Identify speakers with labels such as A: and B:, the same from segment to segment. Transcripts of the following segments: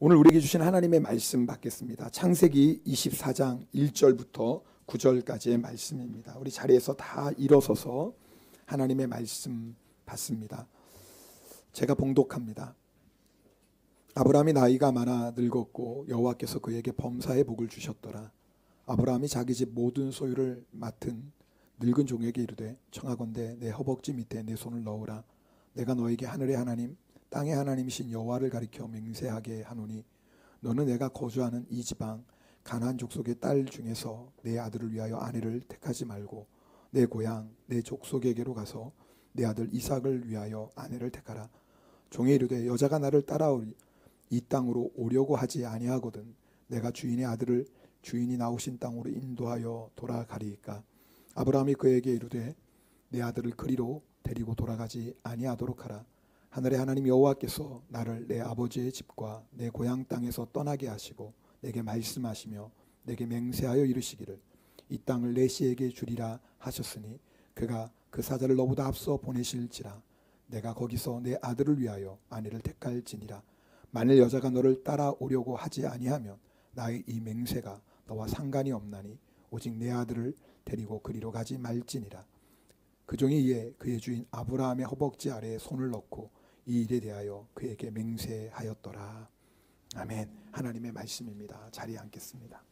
A: 오늘 우리에게 주신 하나님의 말씀 받겠습니다. 창세기 24장 1절부터 9절까지의 말씀입니다. 우리 자리에서 다 일어서서 하나님의 말씀 받습니다. 제가 봉독합니다. 아브라함이 나이가 많아 늙었고 여호와께서 그에게 범사의 복을 주셨더라. 아브라함이 자기 집 모든 소유를 맡은 늙은 종에게 이르되 청하건대 내 허벅지 밑에 내 손을 넣으라. 내가 너에게 하늘의 하나님 땅의 하나님이신 여호와를 가리켜 맹세하게 하노니 너는 내가 거주하는 이 지방 가나안 족속의 딸 중에서 내 아들을 위하여 아내를 택하지 말고 내 고향 내 족속에게로 가서 내 아들 이삭을 위하여 아내를 택하라. 종이 이르되 여자가 나를 따라오리 이 땅으로 오려고 하지 아니하거든 내가 주인의 아들을 주인이 나오신 땅으로 인도하여 돌아가리이까. 아브라함이 그에게 이르되 내 아들을 그리로 데리고 돌아가지 아니하도록 하라. 하늘의 하나님 여호와께서 나를 내 아버지의 집과 내 고향 땅에서 떠나게 하시고 내게 말씀하시며 내게 맹세하여 이르시기를 이 땅을 내 씨에게 주리라 하셨으니 그가 그 사자를 너보다 앞서 보내실지라. 내가 거기서 내 아들을 위하여 아내를 택할지니라. 만일 여자가 너를 따라오려고 하지 아니하면 나의 이 맹세가 너와 상관이 없나니 오직 내 아들을 데리고 그리로 가지 말지니라. 그 종이 이에 그의 주인 아브라함의 허벅지 아래에 손을 넣고 이 일에 대하여 그에게 맹세하였더라. 아멘. 하나님의 말씀입니다. 자리에 앉겠습니다.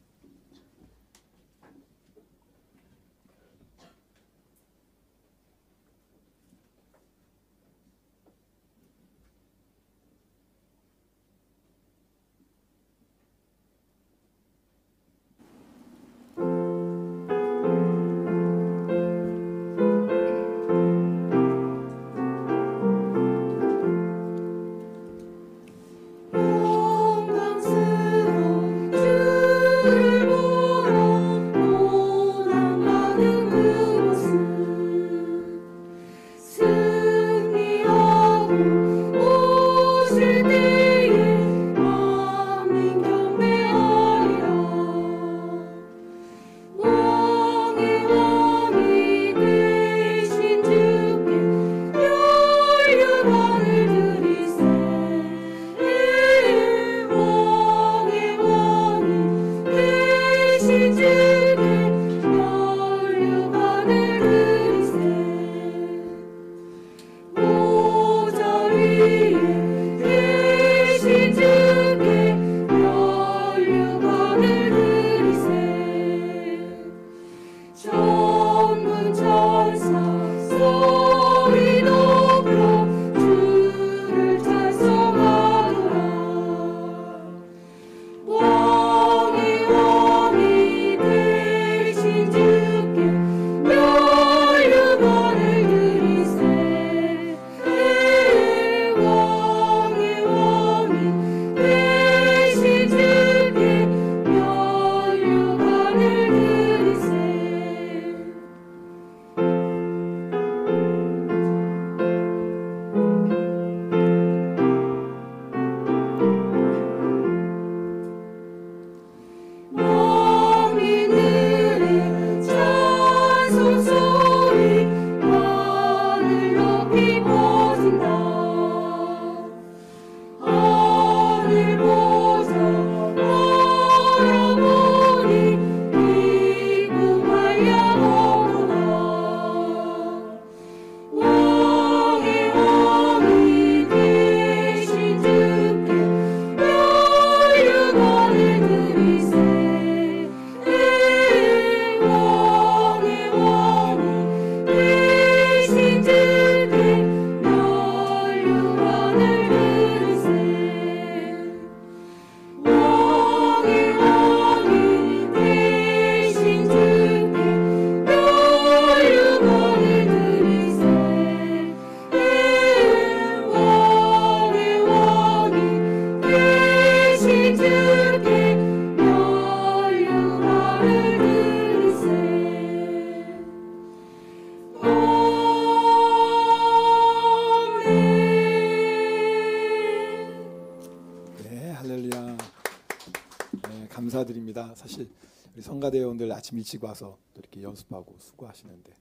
A: 감사드립니다. 사실 우리 성가대원들 아침 일찍 와서 또 이렇게 연습하고 수고하시는데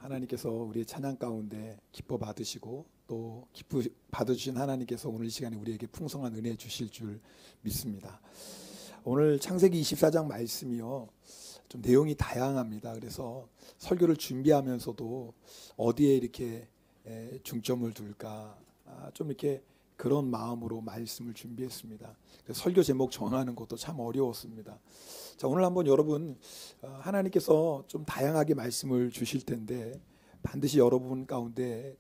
A: 하나님께서 우리의 찬양 가운데 기뻐 받으시고 또 기뻐 받아주신 하나님께서 오늘 이 시간에 우리에게 풍성한 은혜 주실 줄 믿습니다. 오늘 창세기 24장 말씀이요, 좀 내용이 다양합니다. 그래서 설교를 준비하면서도 어디에 이렇게 중점을 둘까, 좀 이렇게 그런 마음으로 말씀을 준비했습니다. 설교 제목 정하는 것도 참 어려웠습니다. 자, 오늘 한번 여러분, 하나님께서 좀 다양하게 말씀을 주실 텐데 반드시 여러분 가운데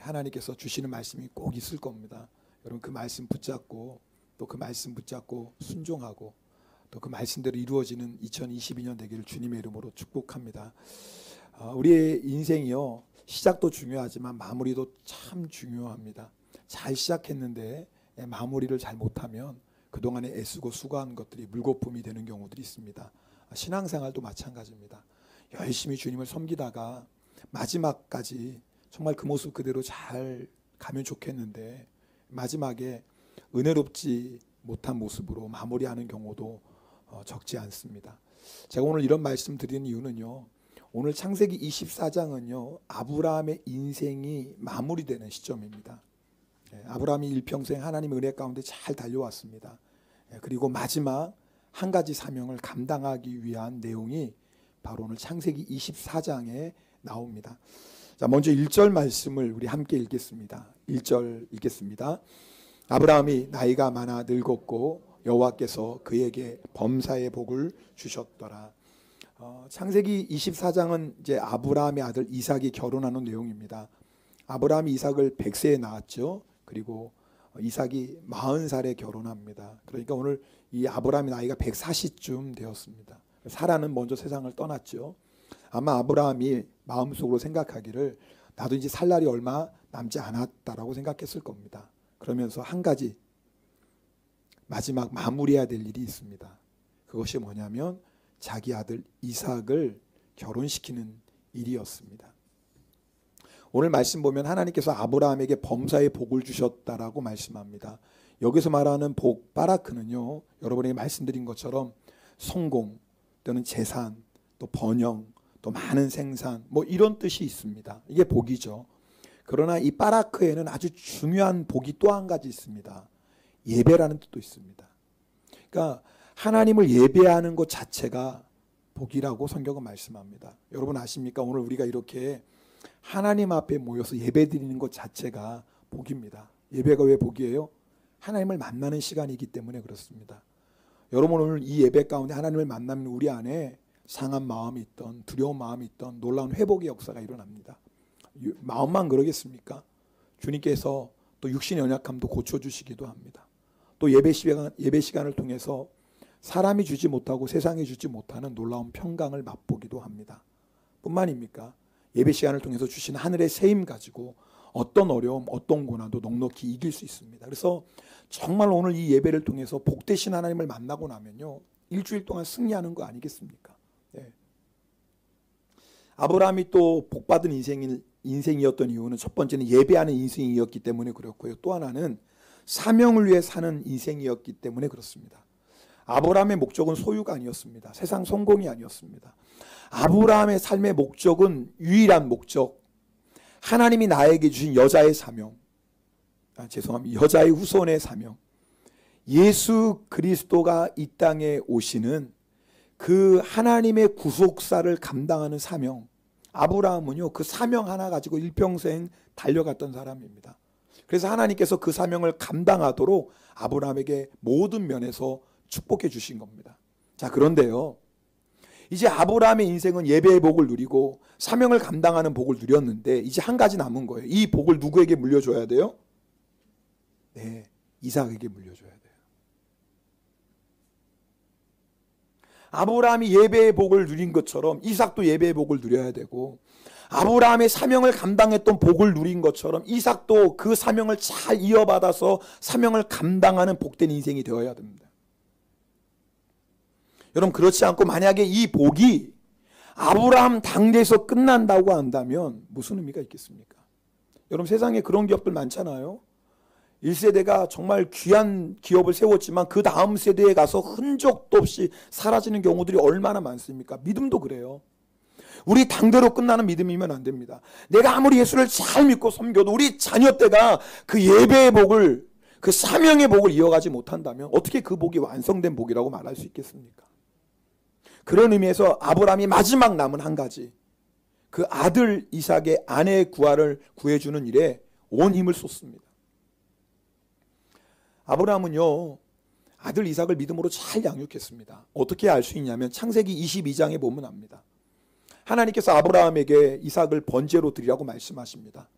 A: 하나님께서 주시는 말씀이 꼭 있을 겁니다. 여러분 그 말씀 붙잡고 또 그 말씀 붙잡고 순종하고 또 그 말씀대로 이루어지는 2022년 되기를 주님의 이름으로 축복합니다. 우리의 인생이요, 시작도 중요하지만 마무리도 참 중요합니다. 잘 시작했는데 마무리를 잘 못하면 그동안에 애쓰고 수고한 것들이 물거품이 되는 경우들이 있습니다. 신앙생활도 마찬가지입니다. 열심히 주님을 섬기다가 마지막까지 정말 그 모습 그대로 잘 가면 좋겠는데 마지막에 은혜롭지 못한 모습으로 마무리하는 경우도 적지 않습니다. 제가 오늘 이런 말씀 드리는 이유는요, 오늘 창세기 24장은요 아브라함의 인생이 마무리되는 시점입니다. 아브라함이 일평생 하나님의 은혜 가운데 잘 달려왔습니다. 그리고 마지막 한 가지 사명을 감당하기 위한 내용이 바로 오늘 창세기 24장에 나옵니다. 자, 먼저 1절 말씀을 우리 함께 읽겠습니다. 1절 읽겠습니다. 아브라함이 나이가 많아 늙었고 여호와께서 그에게 범사의 복을 주셨더라. 창세기 24장은 이제 아브라함의 아들 이삭이 결혼하는 내용입니다. 아브라함이 이삭을 100세에 낳았죠. 그리고 이삭이 40살에 결혼합니다. 그러니까 오늘 이 아브라함의 나이가 140쯤 되었습니다. 사라는 먼저 세상을 떠났죠. 아마 아브라함이 마음속으로 생각하기를 나도 이제 살 날이 얼마 남지 않았다라고 생각했을 겁니다. 그러면서 한 가지 마지막 마무리해야 될 일이 있습니다. 그것이 뭐냐면 자기 아들 이삭을 결혼시키는 일이었습니다. 오늘 말씀 보면 하나님께서 아브라함에게 범사의 복을 주셨다라고 말씀합니다. 여기서 말하는 복, 바라크는요, 여러분에게 말씀드린 것처럼 성공 또는 재산 또 번영 또 많은 생산 뭐 이런 뜻이 있습니다. 이게 복이죠. 그러나 이 바라크에는 아주 중요한 복이 또 한 가지 있습니다. 예배라는 뜻도 있습니다. 그러니까 하나님을 예배하는 것 자체가 복이라고 성경은 말씀합니다. 여러분 아십니까? 오늘 우리가 이렇게 하나님 앞에 모여서 예배 드리는 것 자체가 복입니다. 예배가 왜 복이에요? 하나님을 만나는 시간이기 때문에 그렇습니다. 여러분 오늘 이 예배 가운데 하나님을 만나면 우리 안에 상한 마음이 있던 두려운 마음이 있던 놀라운 회복의 역사가 일어납니다. 마음만 그러겠습니까? 주님께서 또 육신의 연약함도 고쳐주시기도 합니다. 또 예배 시간을 통해서 사람이 주지 못하고 세상이 주지 못하는 놀라운 평강을 맛보기도 합니다. 뿐만입니까? 예배 시간을 통해서 주신 하늘의 세임 가지고 어떤 어려움, 어떤 고난도 넉넉히 이길 수 있습니다. 그래서 정말 오늘 이 예배를 통해서 복되신 하나님을 만나고 나면요, 일주일 동안 승리하는 거 아니겠습니까? 네. 아브라함이 또 복받은 인생이었던 이유는 첫 번째는 예배하는 인생이었기 때문에 그렇고요. 또 하나는 사명을 위해 사는 인생이었기 때문에 그렇습니다. 아브라함의 목적은 소유가 아니었습니다. 세상 성공이 아니었습니다. 아브라함의 삶의 목적은 유일한 목적, 하나님이 나에게 주신 여자의 사명, 여자의 후손의 사명, 예수 그리스도가 이 땅에 오시는 그 하나님의 구속사를 감당하는 사명. 아브라함은요 그 사명 하나 가지고 일평생 달려갔던 사람입니다. 그래서 하나님께서 그 사명을 감당하도록 아브라함에게 모든 면에서 축복해 주신 겁니다. 자, 그런데요, 이제 아브라함의 인생은 예배의 복을 누리고 사명을 감당하는 복을 누렸는데 이제 한 가지 남은 거예요. 이 복을 누구에게 물려줘야 돼요? 네, 이삭에게 물려줘야 돼요. 아브라함이 예배의 복을 누린 것처럼 이삭도 예배의 복을 누려야 되고, 아브라함의 사명을 감당했던 복을 누린 것처럼 이삭도 그 사명을 잘 이어받아서 사명을 감당하는 복된 인생이 되어야 됩니다. 여러분 그렇지 않고 만약에 이 복이 아브라함 당대에서 끝난다고 한다면 무슨 의미가 있겠습니까? 여러분 세상에 그런 기업들 많잖아요. 1세대가 정말 귀한 기업을 세웠지만 그 다음 세대에 가서 흔적도 없이 사라지는 경우들이 얼마나 많습니까? 믿음도 그래요. 우리 당대로 끝나는 믿음이면 안 됩니다. 내가 아무리 예수를 잘 믿고 섬겨도 우리 자녀 때가 그 예배의 복을, 그 사명의 복을 이어가지 못한다면 어떻게 그 복이 완성된 복이라고 말할 수 있겠습니까? 그런 의미에서 아브라함이 마지막 남은 한 가지, 그 아들 이삭의 아내 구하를 구해주는 일에 온 힘을 쏟습니다. 아브라함은요, 아들 이삭을 믿음으로 잘 양육했습니다. 어떻게 알 수 있냐면 창세기 22장에 보면 압니다. 하나님께서 아브라함에게 이삭을 번제로 드리라고 말씀하십니다.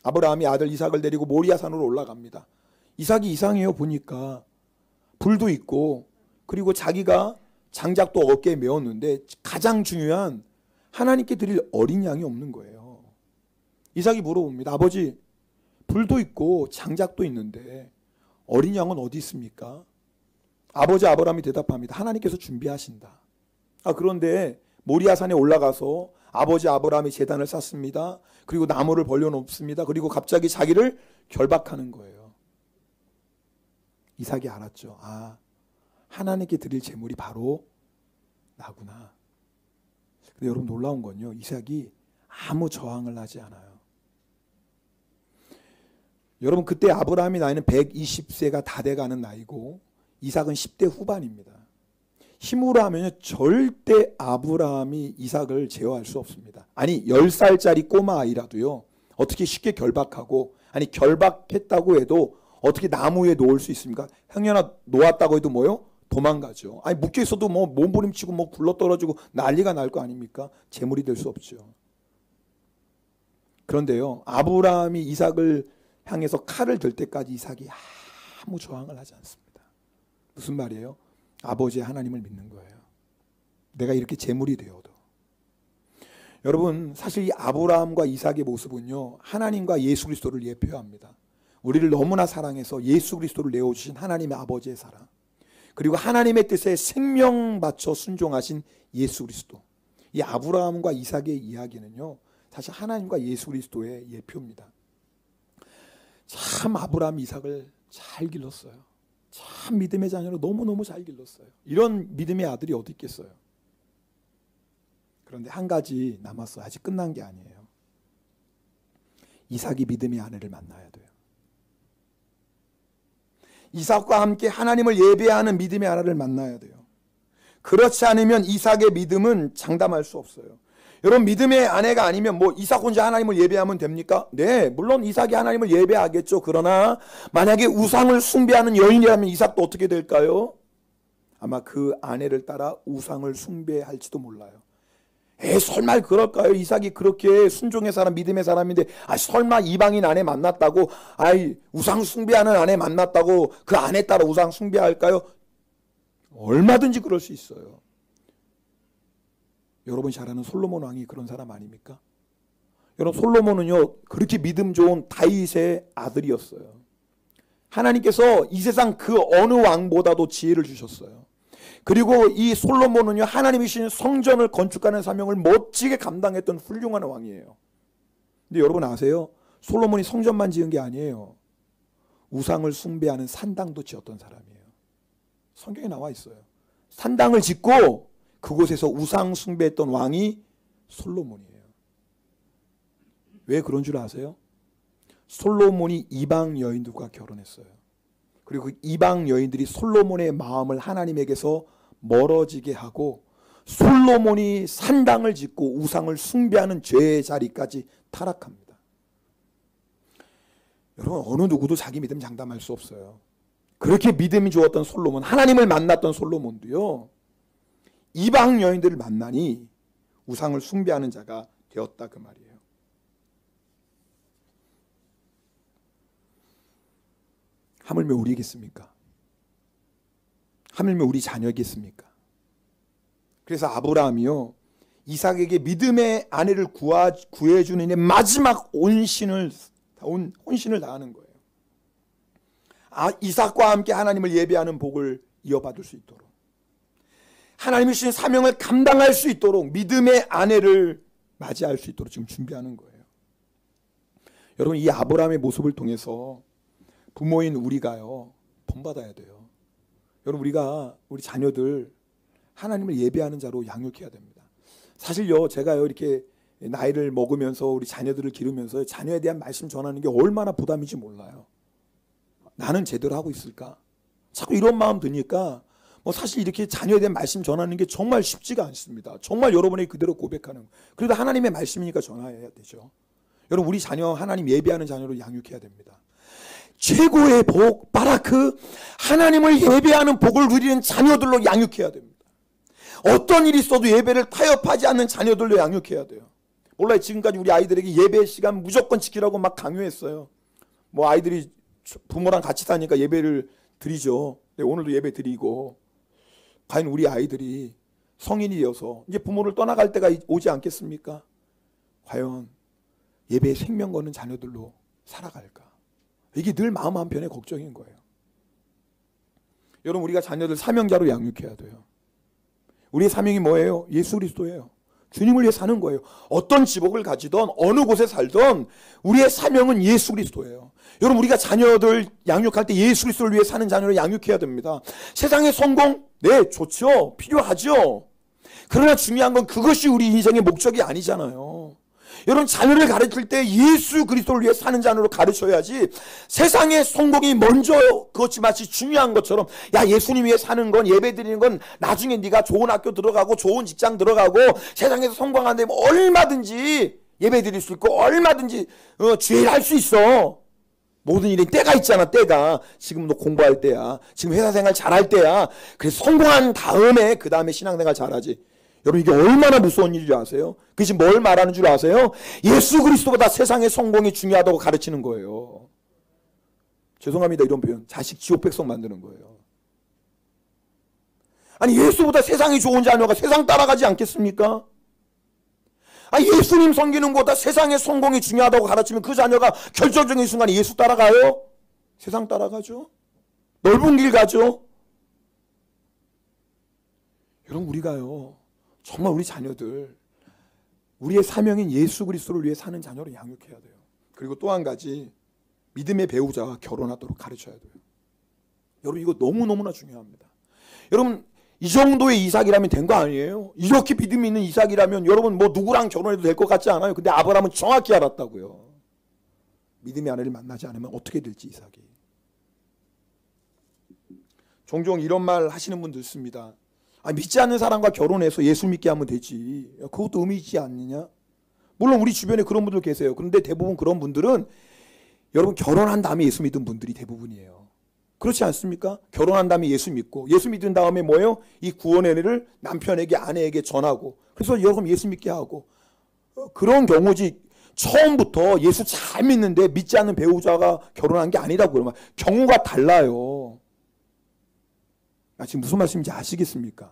A: 아브라함이 아들 이삭을 데리고 모리아산으로 올라갑니다. 이삭이 이상해요. 보니까 불도 있고, 그리고 자기가 장작도 어깨에 메었는데 가장 중요한 하나님께 드릴 어린 양이 없는 거예요. 이삭이 물어봅니다. 아버지, 불도 있고 장작도 있는데 어린 양은 어디 있습니까? 아버지 아브라함이 대답합니다. 하나님께서 준비하신다. 그런데 모리아산에 올라가서 아버지 아브라함이 제단을 쌓습니다. 그리고 나무를 벌려놓습니다. 그리고 갑자기 자기를 결박하는 거예요. 이삭이 알았죠. 하나님께 드릴 제물이 바로 나구나. 근데 여러분 놀라운 건요, 이삭이 아무 저항을 하지 않아요. 여러분 그때 아브라함이 나이는 120세가 다 돼가는 나이고 이삭은 10대 후반입니다. 힘으로 하면 절대 아브라함이 이삭을 제어할 수 없습니다. 아니 10살짜리 꼬마 아이라도요, 어떻게 쉽게 결박하고, 아니 결박했다고 해도 어떻게 나무 위에 놓을 수 있습니까? 형년아 놓았다고 해도 뭐요? 도망가죠. 아니 묶여 있어도 뭐 몸부림치고 뭐 굴러떨어지고 난리가 날 거 아닙니까? 제물이 될 수 없죠. 그런데요, 아브라함이 이삭을 향해서 칼을 들 때까지 이삭이 아무 저항을 하지 않습니다. 무슨 말이에요? 아버지의 하나님을 믿는 거예요. 내가 이렇게 제물이 되어도. 여러분 사실 이 아브라함과 이삭의 모습은요, 하나님과 예수 그리스도를 예표합니다. 우리를 너무나 사랑해서 예수 그리스도를 내어주신 하나님의 아버지의 사랑, 그리고 하나님의 뜻에 생명 바쳐 순종하신 예수 그리스도. 이 아브라함과 이삭의 이야기는요, 사실 하나님과 예수 그리스도의 예표입니다. 참 아브라함 이삭을 잘 길렀어요. 참 믿음의 자녀로 너무너무 잘 길렀어요. 이런 믿음의 아들이 어디 있겠어요. 그런데 한 가지 남았어요. 아직 끝난 게 아니에요. 이삭이 믿음의 아내를 만나야 돼요. 이삭과 함께 하나님을 예배하는 믿음의 아내를 만나야 돼요. 그렇지 않으면 이삭의 믿음은 장담할 수 없어요. 여러분 믿음의 아내가 아니면 뭐 이삭 혼자 하나님을 예배하면 됩니까? 네, 물론 이삭이 하나님을 예배하겠죠. 그러나 만약에 우상을 숭배하는 여인이라면 이삭도 어떻게 될까요? 아마 그 아내를 따라 우상을 숭배할지도 몰라요. 설마 그럴까요? 이삭이 그렇게 순종의 사람, 믿음의 사람인데 설마 이방인 아내 만났다고, 우상 숭배하는 아내 만났다고 그 아내 따라 우상 숭배할까요? 얼마든지 그럴 수 있어요. 여러분이 잘 아는 솔로몬 왕이 그런 사람 아닙니까? 여러분 솔로몬은요, 그렇게 믿음 좋은 다윗의 아들이었어요. 하나님께서 이 세상 그 어느 왕보다도 지혜를 주셨어요. 그리고 이 솔로몬은요, 하나님이 주신 성전을 건축하는 사명을 멋지게 감당했던 훌륭한 왕이에요. 근데 여러분 아세요? 솔로몬이 성전만 지은 게 아니에요. 우상을 숭배하는 산당도 지었던 사람이에요. 성경에 나와 있어요. 산당을 짓고 그곳에서 우상 숭배했던 왕이 솔로몬이에요. 왜 그런 줄 아세요? 솔로몬이 이방 여인들과 결혼했어요. 그리고 그 이방 여인들이 솔로몬의 마음을 하나님에게서 멀어지게 하고 솔로몬이 산당을 짓고 우상을 숭배하는 죄의 자리까지 타락합니다. 여러분 어느 누구도 자기 믿음 장담할 수 없어요. 그렇게 믿음이 좋았던 솔로몬, 하나님을 만났던 솔로몬도요, 이방 여인들을 만나니 우상을 숭배하는 자가 되었다 그 말이에요. 하물며 우리겠습니까? 하물며 우리 자녀겠습니까? 그래서 아브라함이요, 이삭에게 믿음의 아내를 구해주는 데 마지막 혼신을 다하는 거예요. 이삭과 함께 하나님을 예배하는 복을 이어받을 수 있도록, 하나님이 주신 사명을 감당할 수 있도록, 믿음의 아내를 맞이할 수 있도록 지금 준비하는 거예요. 여러분 이 아브라함의 모습을 통해서 부모인 우리가요, 본받아야 돼요. 여러분 우리 자녀들 하나님을 예배하는 자로 양육해야 됩니다. 사실요, 제가요 이렇게 나이를 먹으면서 우리 자녀들을 기르면서 자녀에 대한 말씀 전하는 게 얼마나 부담인지 몰라요. 나는 제대로 하고 있을까? 자꾸 이런 마음 드니까 사실 이렇게 자녀에 대한 말씀 전하는 게 정말 쉽지가 않습니다. 정말 여러분에게 그대로 고백하는. 그래도 하나님의 말씀이니까 전해야 되죠. 여러분, 우리 자녀 하나님 예배하는 자녀로 양육해야 됩니다. 최고의 복, 바라크, 하나님을 예배하는 복을 누리는 자녀들로 양육해야 됩니다. 어떤 일이 있어도 예배를 타협하지 않는 자녀들로 양육해야 돼요. 몰라요, 지금까지 우리 아이들에게 예배 시간 무조건 지키라고 막 강요했어요. 아이들이 부모랑 같이 사니까 예배를 드리죠. 오늘도 예배 드리고. 과연 우리 아이들이 성인이 되어서 이제 부모를 떠나갈 때가 오지 않겠습니까? 과연 예배에 생명 거는 자녀들로 살아갈까? 이게 늘 마음 한편에 걱정인 거예요. 여러분, 우리가 자녀들 사명자로 양육해야 돼요. 우리의 사명이 뭐예요? 예수 그리스도예요. 주님을 위해 사는 거예요. 어떤 직업을 가지던 어느 곳에 살던 우리의 사명은 예수 그리스도예요. 여러분, 우리가 자녀들 양육할 때 예수 그리스도를 위해 사는 자녀를 양육해야 됩니다. 세상의 성공? 네, 좋죠. 필요하죠. 그러나 중요한 건 그것이 우리 인생의 목적이 아니잖아요. 여러분, 자녀를 가르칠 때 예수 그리스도를 위해 사는 자녀로 가르쳐야지 세상의 성공이 먼저 그것이 마치 중요한 것처럼, 야, 예수님 위해 사는 건, 예배 드리는 건 나중에 네가 좋은 학교 들어가고 좋은 직장 들어가고 세상에서 성공한 다음에 얼마든지 예배 드릴 수 있고 얼마든지 주일 할 수 있어. 모든 일에 때가 있잖아. 때가 지금 너 공부할 때야, 지금 회사 생활 잘할 때야. 그래서 성공한 다음에 그 다음에 신앙생활 잘하지. 여러분, 이게 얼마나 무서운 일인지 아세요? 그게 지금 뭘 말하는 줄 아세요? 예수 그리스도보다 세상의 성공이 중요하다고 가르치는 거예요. 죄송합니다, 이런 표현. 자식 지옥 백성 만드는 거예요. 아니, 예수보다 세상이 좋은 자녀가 세상 따라가지 않겠습니까? 아니, 예수님 섬기는 것보다 세상의 성공이 중요하다고 가르치면 그 자녀가 결정적인 순간에 예수 따라가요? 세상 따라가죠? 넓은 길 가죠? 여러분, 우리가요, 정말 우리 자녀들, 우리의 사명인 예수 그리스도를 위해 사는 자녀로 양육해야 돼요. 그리고 또 한 가지, 믿음의 배우자와 결혼하도록 가르쳐야 돼요. 여러분, 이거 너무너무나 중요합니다. 여러분, 이 정도의 이삭이라면 된 거 아니에요? 이렇게 믿음이 있는 이삭이라면 여러분 누구랑 결혼해도 될 것 같지 않아요? 근데 아브라함은 정확히 알았다고요. 믿음의 아내를 만나지 않으면 어떻게 될지, 이삭이. 종종 이런 말 하시는 분들 있습니다. 믿지 않는 사람과 결혼해서 예수 믿게 하면 되지. 그것도 의미 있지 않느냐? 물론 우리 주변에 그런 분들 계세요. 그런데 대부분 그런 분들은 여러분 결혼한 다음에 예수 믿은 분들이 대부분이에요. 그렇지 않습니까? 결혼한 다음에 예수 믿고, 예수 믿은 다음에 뭐예요? 이 구원의 은혜를 남편에게, 아내에게 전하고, 그래서 여러분 예수 믿게 하고, 그런 경우지. 처음부터 예수 잘 믿는데 믿지 않는 배우자가 결혼한 게 아니라고 그러면 경우가 달라요. 지금 무슨 말씀인지 아시겠습니까?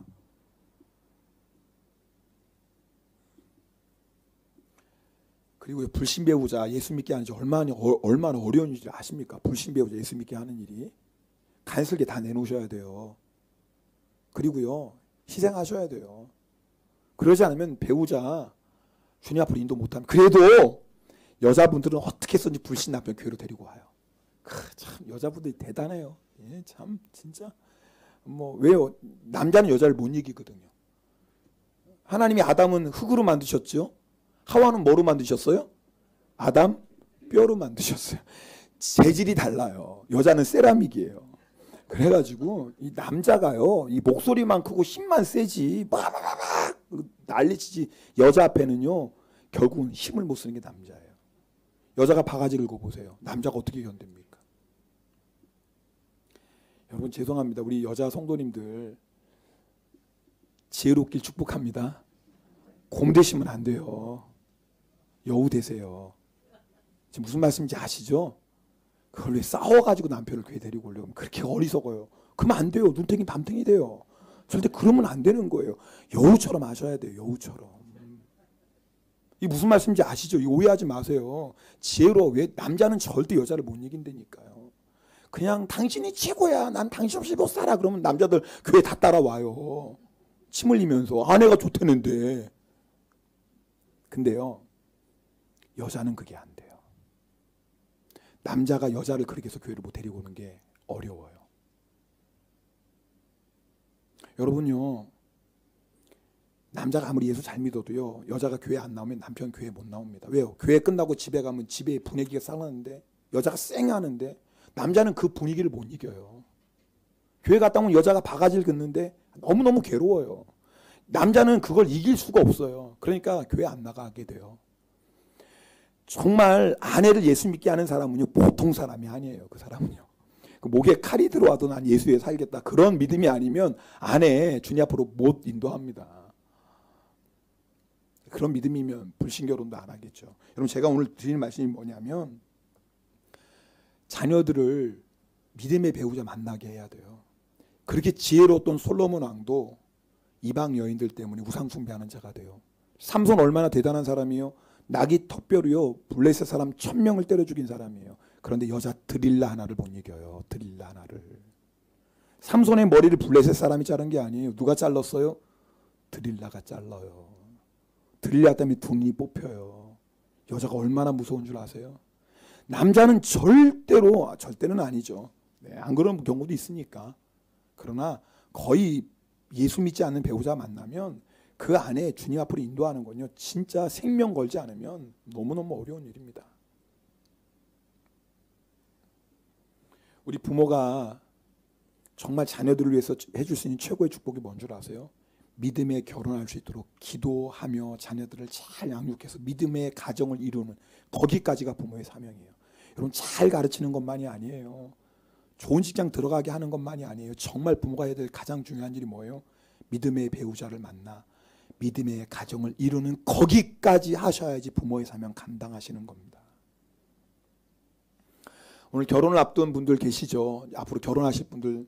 A: 그리고 불신 배우자 예수 믿게 하는 지 얼마나 어려운 일인지 아십니까? 불신 배우자 예수 믿게 하는 일이 간슬게 다 내놓으셔야 돼요. 그리고요, 희생하셔야 돼요. 그러지 않으면 배우자 주님 앞으로 인도 못하면, 그래도 여자분들은 어떻게 해서든지 불신 남편 교회로 데리고 와요. 참 여자분들이 대단해요. 참 진짜. 왜요? 남자는 여자를 못 이기거든요. 하나님이 아담은 흙으로 만드셨죠. 하와는 뭐로 만드셨어요? 아담 뼈로 만드셨어요. 재질이 달라요. 여자는 세라믹이에요. 그래가지고 이 남자가요, 이 목소리만 크고 힘만 세지 막 난리치지, 여자 앞에는요 결국은 힘을 못 쓰는 게 남자예요. 여자가 바가지를 긁어보세요. 남자가 어떻게 견딥니까? 여러분, 죄송합니다. 우리 여자 성도님들 지혜롭길 축복합니다. 곰 되시면 안 돼요. 여우 되세요. 지금 무슨 말씀인지 아시죠? 그걸 왜 싸워가지고 남편을 교회 데리고 오려면 그렇게 어리석어요. 그러면 안 돼요. 눈탱이 밤탱이 돼요. 절대 그러면 안 되는 거예요. 여우처럼 하셔야 돼요. 여우처럼. 이 무슨 말씀인지 아시죠? 오해하지 마세요. 지혜로워. 왜? 남자는 절대 여자를 못 이긴다니까요. 그냥 당신이 최고야, 난 당신 없이 못 살아, 그러면 남자들 교회 다 따라와요. 침 흘리면서 아내가 좋다는데. 근데요, 여자는 그게 안 돼요. 남자가 여자를 그렇게 해서 교회를 못 데리고 오는 게 어려워요. 여러분요, 남자가 아무리 예수 잘 믿어도요, 여자가 교회 안 나오면 남편 교회 못 나옵니다. 왜요? 교회 끝나고 집에 가면 집에 분위기가 싸나는데, 여자가 쌩하는데 남자는 그 분위기를 못 이겨요. 교회 갔다 오면 여자가 바가지를 긋는데 너무너무 괴로워요. 남자는 그걸 이길 수가 없어요. 그러니까 교회 안 나가게 돼요. 정말 아내를 예수 믿게 하는 사람은요, 보통 사람이 아니에요. 그 사람은요, 그 목에 칼이 들어와도 난 예수에 살겠다, 그런 믿음이 아니면 아내 주님 앞으로 못 인도합니다. 그런 믿음이면 불신결혼도 안 하겠죠. 여러분, 제가 오늘 드리는 말씀이 뭐냐면, 자녀들을 믿음의 배우자 만나게 해야 돼요. 그렇게 지혜로웠던 솔로몬 왕도 이방 여인들 때문에 우상 숭배하는 자가 돼요. 삼손 얼마나 대단한 사람이요. 나귀 턱뼈로요 블레셋 사람 1000명을 때려 죽인 사람이에요. 그런데 여자 드릴라 하나를 못 이겨요. 드릴라 하나를. 삼손의 머리를 블레셋 사람이 자른 게 아니에요. 누가 잘랐어요? 드릴라가 잘라요. 드릴라 때문에 눈이 뽑혀요. 여자가 얼마나 무서운 줄 아세요? 남자는 절대는 아니죠. 네, 안 그런 경우도 있으니까. 그러나 거의 예수 믿지 않는 배우자 만나면 그 안에 주님 앞으로 인도하는 건요, 진짜 생명 걸지 않으면 너무너무 어려운 일입니다. 우리 부모가 정말 자녀들을 위해서 해줄 수 있는 최고의 축복이 뭔 줄 아세요? 믿음에 결혼할 수 있도록 기도하며 자녀들을 잘 양육해서 믿음의 가정을 이루는, 거기까지가 부모의 사명이에요. 여러분, 잘 가르치는 것만이 아니에요. 좋은 직장 들어가게 하는 것만이 아니에요. 정말 부모가 해야 될 가장 중요한 일이 뭐예요? 믿음의 배우자를 만나 믿음의 가정을 이루는, 거기까지 하셔야지 부모의 사명 감당하시는 겁니다. 오늘 결혼을 앞둔 분들 계시죠? 앞으로 결혼하실 분들,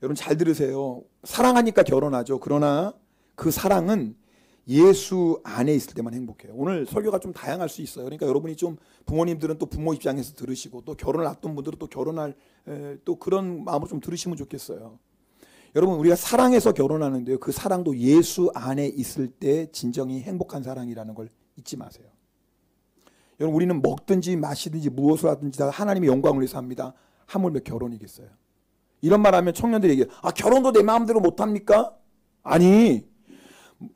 A: 여러분 잘 들으세요. 사랑하니까 결혼하죠. 그러나 그 사랑은 예수 안에 있을 때만 행복해요. 오늘 설교가 좀 다양할 수 있어요. 그러니까 여러분이 좀, 부모님들은 또 부모 입장에서 들으시고, 또 결혼을 앞둔 분들은 또 결혼할 또 그런 마음으로 좀 들으시면 좋겠어요. 여러분, 우리가 사랑해서 결혼하는데요, 그 사랑도 예수 안에 있을 때 진정이 행복한 사랑이라는 걸 잊지 마세요. 여러분, 우리는 먹든지 마시든지 무엇을 하든지 다 하나님의 영광을 위해서 합니다. 하물며 결혼이겠어요? 이런 말 하면 청년들이 얘기해요. 아, 결혼도 내 마음대로 못합니까? 아니,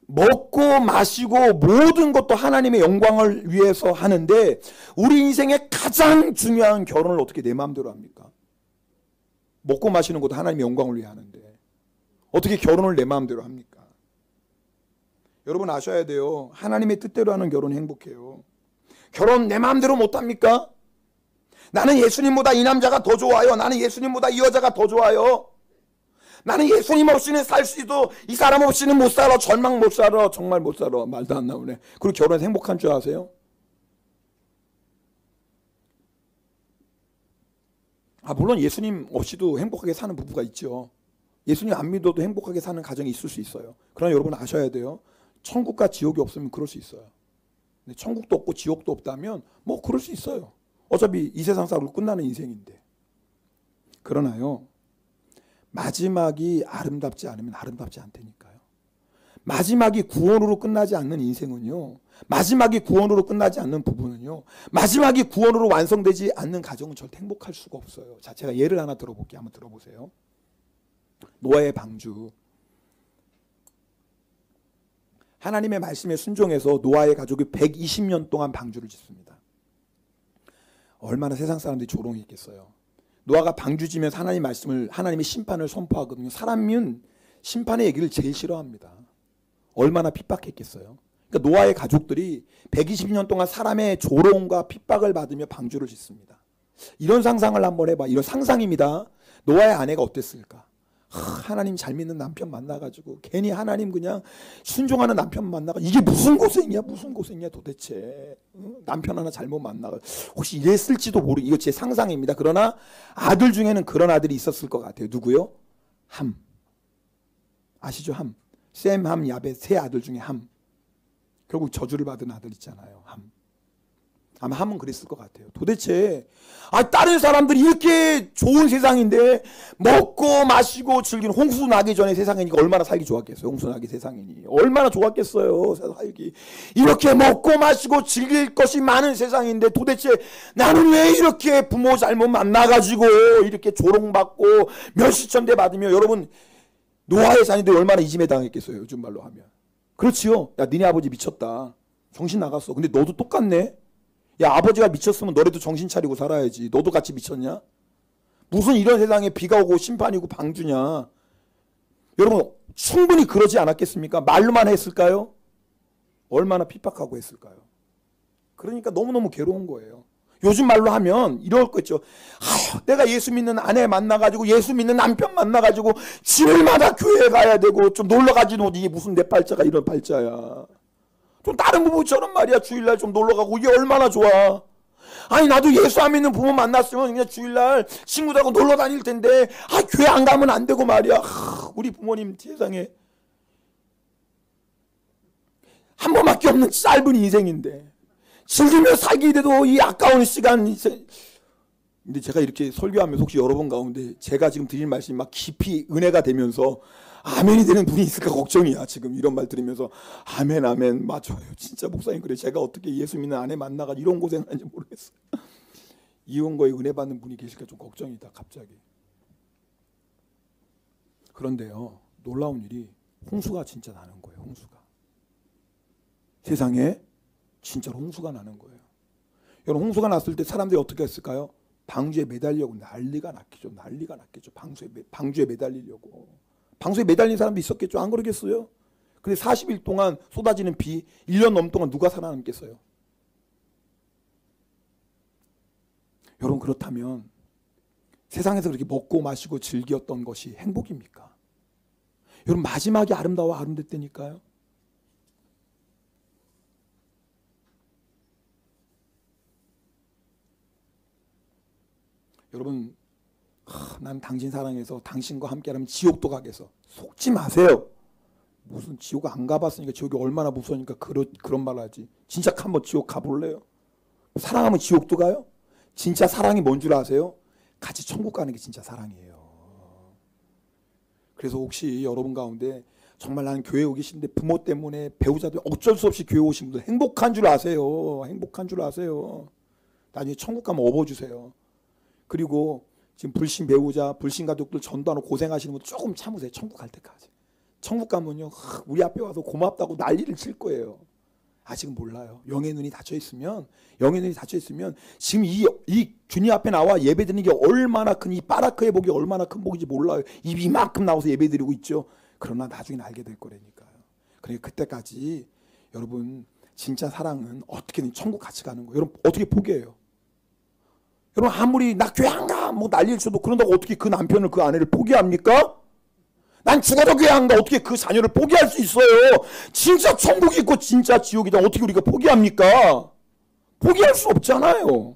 A: 먹고 마시고 모든 것도 하나님의 영광을 위해서 하는데, 우리 인생의 가장 중요한 결혼을 어떻게 내 마음대로 합니까? 먹고 마시는 것도 하나님의 영광을 위해 하는데 어떻게 결혼을 내 마음대로 합니까? 여러분 아셔야 돼요. 하나님의 뜻대로 하는 결혼이 행복해요. 결혼 내 마음대로 못합니까? 나는 예수님보다 이 남자가 더 좋아요. 나는 예수님보다 이 여자가 더 좋아요. 나는 예수님 없이는 살 수 있어. 이 사람 없이는 못 살아. 절망 못 살아. 정말 못 살아. 말도 안 나오네. 그리고 결혼해서 행복한 줄 아세요? 물론 예수님 없이도 행복하게 사는 부부가 있죠. 예수님 안 믿어도 행복하게 사는 가정이 있을 수 있어요. 그러나 여러분 아셔야 돼요. 천국과 지옥이 없으면 그럴 수 있어요. 근데 천국도 없고 지옥도 없다면 뭐 그럴 수 있어요. 어차피 이 세상 살고 끝나는 인생인데. 그러나요, 마지막이 아름답지 않으면 아름답지 않다니까요. 마지막이 구원으로 끝나지 않는 인생은요, 마지막이 구원으로 끝나지 않는 부부는요, 마지막이 구원으로 완성되지 않는 가정은 절대 행복할 수가 없어요. 자, 제가 예를 하나 들어볼게요. 한번 들어보세요. 노아의 방주. 하나님의 말씀에 순종해서 노아의 가족이 120년 동안 방주를 짓습니다. 얼마나 세상 사람들이 조롱했겠어요. 노아가 방주 지면서 하나님 말씀을, 하나님의 심판을 선포하거든요. 사람은 심판의 얘기를 제일 싫어합니다. 얼마나 핍박했겠어요. 그러니까 노아의 가족들이 120년 동안 사람의 조롱과 핍박을 받으며 방주를 짓습니다. 이런 상상을 한번 해봐. 이런 상상입니다. 노아의 아내가 어땠을까? 하나님 잘 믿는 남편 만나가지고 괜히 하나님 그냥 순종하는 남편 만나가, 이게 무슨 고생이야, 무슨 고생이야 도대체. 남편 하나 잘못 만나가 혹시 이랬을지도 모르. 이거 제 상상입니다. 그러나 아들 중에는 그런 아들이 있었을 것 같아요. 누구요? 함. 아시죠? 함. 셈, 함, 야벳 세 아들 중에 함. 결국 저주를 받은 아들 있잖아요. 함. 아마 함은 그랬을 것 같아요. 도대체 다른 사람들이 이렇게 좋은 세상인데 먹고 마시고 즐기는, 홍수 나기 전에 세상이니까 얼마나 살기 좋았겠어요. 홍수 나기 세상이니 얼마나 좋았겠어요. 살기 이렇게 먹고 마시고 즐길 것이 많은 세상인데 도대체 나는 왜 이렇게 부모 잘못 만나가지고 이렇게 조롱받고 멸시천대 받으며. 여러분, 노아의 자녀들이 얼마나 이짐에 당했겠어요, 요즘 말로 하면. 그렇지요. 야, 니네 아버지 미쳤다. 정신 나갔어. 근데 너도 똑같네. 야, 아버지가 미쳤으면 너네도 정신 차리고 살아야지. 너도 같이 미쳤냐? 무슨 이런 세상에 비가 오고 심판이고 방주냐? 여러분, 충분히 그러지 않았겠습니까? 말로만 했을까요? 얼마나 핍박하고 했을까요? 그러니까 너무너무 괴로운 거예요. 요즘 말로 하면 이럴 거 있죠. 아휴, 내가 예수 믿는 아내 만나가지고 예수 믿는 남편 만나가지고 주일마다 교회 가야 되고 좀 놀러가지는 이게 무슨 내 팔자가 이런 팔자야. 좀 다른 부부처럼 말이야. 주일날 좀 놀러가고 이게 얼마나 좋아. 아니 나도 예수 안 믿는 부모 만났으면 그냥 주일날 친구들하고 놀러 다닐 텐데 교회 안 가면 안 되고 말이야. 우리 부모님 세상에 한 번밖에 없는 짧은 인생인데 즐기며 살기 돼도 이 아까운 시간. 근데 제가 이렇게 설교하면서 혹시 여러분 가운데 제가 지금 드릴 말씀이 막 깊이 은혜가 되면서 아멘이 되는 분이 있을까 걱정이야. 지금 이런 말 들으면서 아멘 아멘 맞아요. 진짜 목사님 그래. 제가 어떻게 예수 믿는 아내 만나가지고 이런 고생하는지 모르겠어요. 이혼거에 은혜 받는 분이 계실까 좀 걱정이다 갑자기. 그런데요, 놀라운 일이 홍수가 진짜 나는 거예요. 홍수가 세상에 진짜로 홍수가 나는 거예요. 여러분, 홍수가 났을 때 사람들이 어떻게 했을까요? 방주에 매달리려고 난리가 났겠죠. 난리가 났겠죠. 방주에 매달리려고. 방수에 매달린 사람도 있었겠죠. 안 그러겠어요? 근데 40일 동안 쏟아지는 비, 1년 넘는 동안 누가 살아남겠어요? 여러분, 그렇다면 세상에서 그렇게 먹고 마시고 즐겼던 것이 행복입니까? 여러분, 마지막이 아름다워 아름답다니까요. 여러분, 난 당신 사랑해서 당신과 함께하면 지옥도 가겠어. 속지 마세요. 무슨 지옥 안 가봤으니까 지옥이 얼마나 무서우니까 그런 말 하지. 진짜 한번 지옥 가볼래요? 사랑하면 지옥도 가요? 진짜 사랑이 뭔 줄 아세요? 같이 천국 가는 게 진짜 사랑이에요. 그래서 혹시 여러분 가운데 정말 나는 교회 오기 싫은데 부모 때문에 배우자들 어쩔 수 없이 교회 오신 분들 행복한 줄 아세요. 행복한 줄 아세요. 나중에 천국 가면 업어주세요. 그리고 지금 불신 배우자, 불신 가족들 전도하는 고생하시는 분들 조금 참으세요. 천국 갈 때까지. 천국 가면요, 우리 앞에 와서 고맙다고 난리를 칠 거예요. 아직은 몰라요. 영의 눈이 닫혀 있으면 지금 이 주님 앞에 나와 예배드리는 게 얼마나 큰, 이 빠라크의 복이 얼마나 큰 복인지 몰라요. 입이 이만큼 나와서 예배드리고 있죠. 그러나 나중에 알게 될 거라니까요. 그러니까 그때까지 여러분 진짜 사랑은 어떻게든 천국 같이 가는 거예요. 여러분 어떻게 포기해요? 여러분 아무리 나 교회 안 가 뭐 난리를 쳐도 그런다고 어떻게 그 남편을 그 아내를 포기합니까? 난 죽어도 교회 안 가 어떻게 그 자녀를 포기할 수 있어요? 진짜 천국이 있고 진짜 지옥이다 어떻게 우리가 포기합니까? 포기할 수 없잖아요.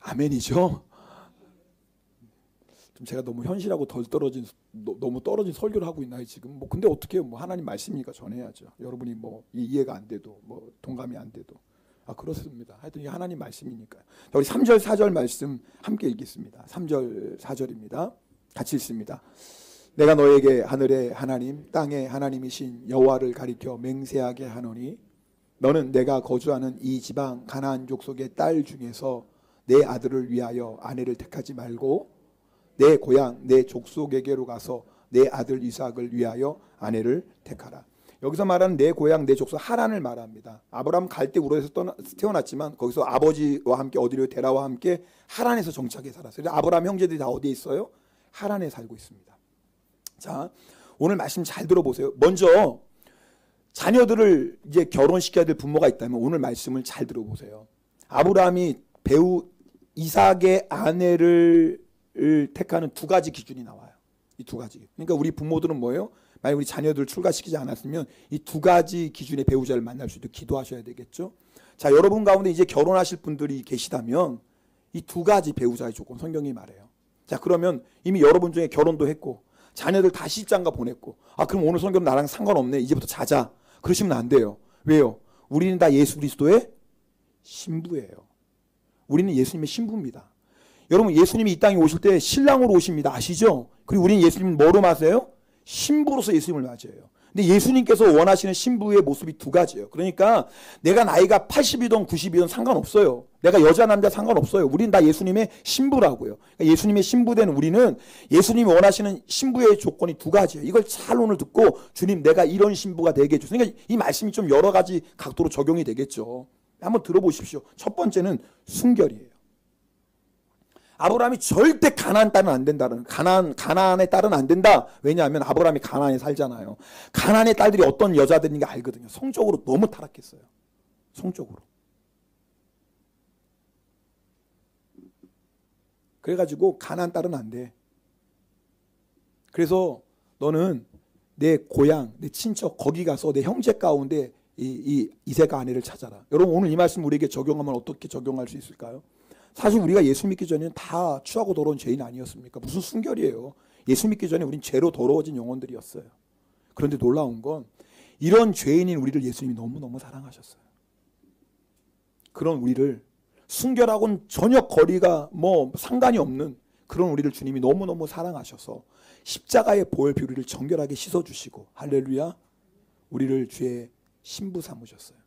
A: 아멘이죠? 좀 제가 너무 현실하고 너무 떨어진 설교를 하고 있나요 지금? 뭐 근데 어떻게 해요? 뭐 하나님 말씀이니까 전해야죠. 여러분이 뭐 이해가 안 돼도 뭐 동감이 안 돼도 그렇습니다. 하여튼 이 하나님 말씀이니까요. 자, 우리 3절 4절 말씀 함께 읽겠습니다. 3절 4절입니다. 같이 읽습니다. 내가 너에게 하늘의 하나님 땅의 하나님이신 여호와를 가리켜 맹세하게 하노니 너는 내가 거주하는 이 지방 가나안 족속의 딸 중에서 내 아들을 위하여 아내를 택하지 말고 내 고향 내 족속에게로 가서 내 아들 이삭을 위하여 아내를 택하라. 여기서 말하는 내 고향 내 족속 하란을 말합니다. 아브라함 갈대 우르에서 태어났지만 거기서 아버지와 함께 어디로 데라와 함께 하란에서 정착해 살았어요. 아브라함 형제들이 다 어디에 있어요? 하란에 살고 있습니다. 자, 오늘 말씀 잘 들어보세요. 먼저 자녀들을 이제 결혼시켜야 될 부모가 있다면 오늘 말씀을 잘 들어보세요. 아브라함이 배우 이삭의 아내를 택하는 두 가지 기준이 나와요. 이 두 가지. 그러니까 우리 부모들은 뭐예요? 만약 우리 자녀들을 출가시키지 않았으면 이 두 가지 기준의 배우자를 만날 수 있도록 기도하셔야 되겠죠. 자, 여러분 가운데 이제 결혼하실 분들이 계시다면 이 두 가지 배우자의 조건 성경이 말해요. 자, 그러면 이미 여러분 중에 결혼도 했고 자녀들 다 시집장가 보냈고 그럼 오늘 성경은 나랑 상관없네. 이제부터 자자. 그러시면 안 돼요. 왜요? 우리는 다 예수 그리스도의 신부예요. 우리는 예수님의 신부입니다. 여러분 예수님이 이 땅에 오실 때 신랑으로 오십니다. 아시죠? 그리고 우리는 예수님 뭐로 맞아요? 신부로서 예수님을 맞아요. 근데 예수님께서 원하시는 신부의 모습이 두 가지예요. 그러니까 내가 나이가 80이든 90이든 상관없어요. 내가 여자 남자 상관없어요. 우린 다 예수님의 신부라고요. 그러니까 예수님의 신부된 우리는 예수님이 원하시는 신부의 조건이 두 가지예요. 이걸 잘 오늘 듣고 주님 내가 이런 신부가 되게 해주세요. 그러니까 이 말씀이 좀 여러 가지 각도로 적용이 되겠죠. 한번 들어보십시오. 첫 번째는 순결이에요. 아브라함이 절대 가나안 딸은 안 된다는, 가나안의 딸은 안 된다. 왜냐하면 아브라함이 가나안에 살잖아요. 가나안의 딸들이 어떤 여자들인가 알거든요. 성적으로 너무 타락했어요. 성적으로. 그래가지고 가나안 딸은 안 돼. 그래서 너는 내 고향, 내 친척 거기 가서 내 형제 가운데 이세가 아내를 찾아라. 여러분 오늘 이 말씀 우리에게 적용하면 어떻게 적용할 수 있을까요? 사실 우리가 예수 믿기 전에는 다 추하고 더러운 죄인 아니었습니까? 무슨 순결이에요. 예수 믿기 전에 우린 죄로 더러워진 영혼들이었어요. 그런데 놀라운 건 이런 죄인인 우리를 예수님이 너무너무 사랑하셨어요. 그런 우리를 순결하고는 전혀 거리가 상관이 없는 그런 우리를 주님이 너무너무 사랑하셔서 십자가의 보혈 피 우리를 정결하게 씻어주시고 할렐루야 우리를 주의 신부 삼으셨어요.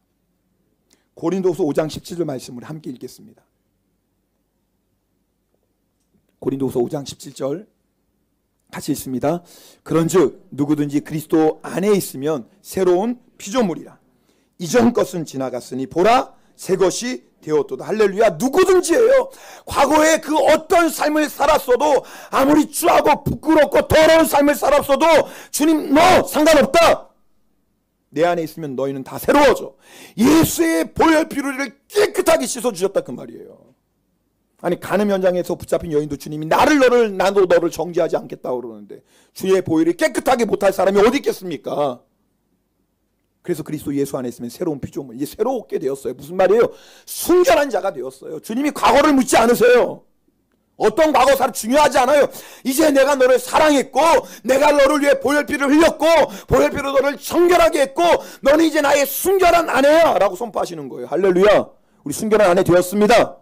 A: 고린도후서 5장 17절 말씀을 함께 읽겠습니다. 고린도후서 5장 17절 같이 읽습니다. 그런즉 누구든지 그리스도 안에 있으면 새로운 피조물이라. 이전 것은 지나갔으니 보라 새 것이 되었도다. 할렐루야. 누구든지예요. 과거에 그 어떤 삶을 살았어도 아무리 추하고 부끄럽고 더러운 삶을 살았어도 주님 너 상관없다. 내 안에 있으면 너희는 다 새로워져. 예수의 보혈 피를 깨끗하게 씻어주셨다 그 말이에요. 아니 간음 현장에서 붙잡힌 여인도 주님이 나도 너를 정죄하지 않겠다 그러는데 주의 보혈이 깨끗하게 못할 사람이 어디 있겠습니까? 그래서 그리스도 예수 안에 있으면 새로운 피조물, 이제 새롭게 되었어요. 무슨 말이에요? 순결한 자가 되었어요. 주님이 과거를 묻지 않으세요. 어떤 과거 사람 중요하지 않아요. 이제 내가 너를 사랑했고 내가 너를 위해 보혈피를 흘렸고 보혈피로 너를 정결하게 했고 너는 이제 나의 순결한 아내야 라고 선포하시는 거예요. 할렐루야. 우리 순결한 아내 되었습니다.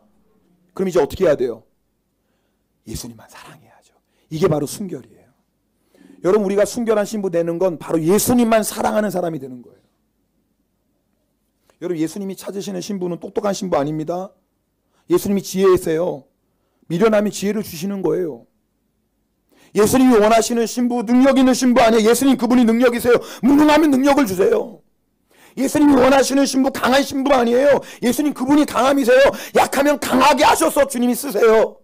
A: 그럼 이제 어떻게 해야 돼요? 예수님만 사랑해야죠. 이게 바로 순결이에요. 여러분 우리가 순결한 신부 되는 건 바로 예수님만 사랑하는 사람이 되는 거예요. 여러분 예수님이 찾으시는 신부는 똑똑한 신부 아닙니다. 예수님이 지혜세요. 미련하면 지혜를 주시는 거예요. 예수님이 원하시는 신부, 능력 있는 신부 아니에요. 예수님 그분이 능력이세요. 무능하면 능력을 주세요. 예수님이 원하시는 신부, 강한 신부 아니에요. 예수님 그분이 강함이세요. 약하면 강하게 하셔서 주님이 쓰세요.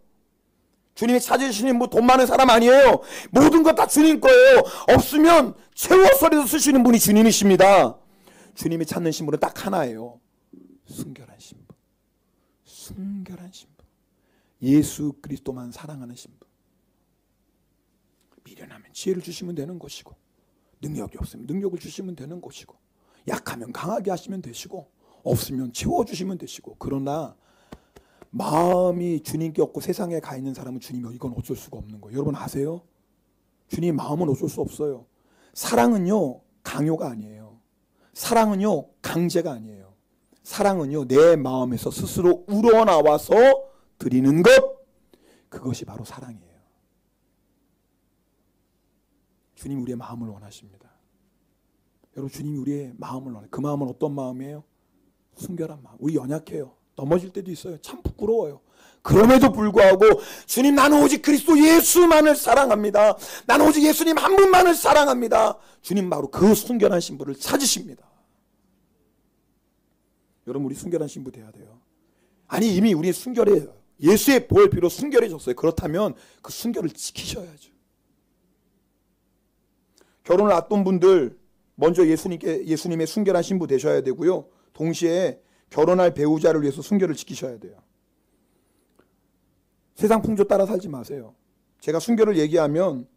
A: 주님이 찾으시는 돈 많은 사람 아니에요. 모든 것 다 주님 거예요. 없으면 채워서라도 쓰시는 분이 주님이십니다. 주님이 찾는 신부는 딱 하나예요. 순결한 신부. 순결한 신부. 예수 그리스도만 사랑하는 신부. 미련하면 지혜를 주시면 되는 것이고 능력이 없으면 능력을 주시면 되는 것이고 약하면 강하게 하시면 되시고 없으면 채워주시면 되시고 그러나 마음이 주님께 없고 세상에 가 있는 사람은 주님이 이건 어쩔 수가 없는 거예요. 여러분 아세요? 주님 마음은 어쩔 수 없어요. 사랑은요 강요가 아니에요. 사랑은요 강제가 아니에요. 사랑은요 내 마음에서 스스로 우러나와서 드리는 것 그것이 바로 사랑이에요. 주님 우리의 마음을 원하십니다. 여러분 주님이 우리의 마음을 원해요. 그 마음은 어떤 마음이에요? 순결한 마음. 우리 연약해요. 넘어질 때도 있어요. 참 부끄러워요. 그럼에도 불구하고 주님 나는 오직 그리스도 예수만을 사랑합니다. 나는 오직 예수님 한 분만을 사랑합니다. 주님 바로 그 순결한 신부를 찾으십니다. 여러분 우리 순결한 신부 돼야 돼요. 아니 이미 우리 순결해요. 예수의 보혈피로 순결해졌어요. 그렇다면 그 순결을 지키셔야죠. 결혼을 앞둔 분들 먼저 예수님의 순결한 신부 되셔야 되고요. 동시에 결혼할 배우자를 위해서 순결을 지키셔야 돼요. 세상 풍조 따라 살지 마세요. 제가 순결을 얘기하면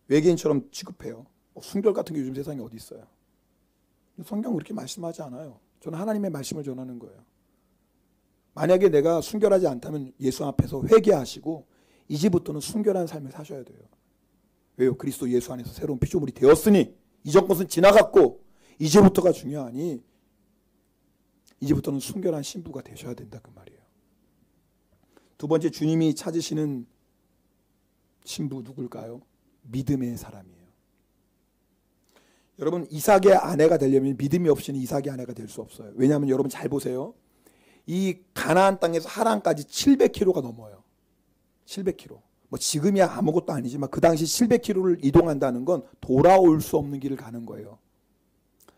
A: 외계인처럼 취급해요. 순결 같은 게 요즘 세상에 어디 있어요. 성경 그렇게 말씀하지 않아요. 저는 하나님의 말씀을 전하는 거예요. 만약에 내가 순결하지 않다면 예수 앞에서 회개하시고 이제부터는 순결한 삶을 사셔야 돼요. 왜요? 그리스도 예수 안에서 새로운 피조물이 되었으니 이전 것은 지나갔고 이제부터가 중요하니 이제부터는 순결한 신부가 되셔야 된다 그 말이에요. 두 번째 주님이 찾으시는 신부 누굴까요? 믿음의 사람이에요. 여러분 이삭의 아내가 되려면 믿음이 없이는 이삭의 아내가 될 수 없어요. 왜냐하면 여러분 잘 보세요. 이 가나안 땅에서 하란까지 700km가 넘어요. 700km. 뭐 지금이야 아무것도 아니지만 그 당시 700km를 이동한다는 건 돌아올 수 없는 길을 가는 거예요.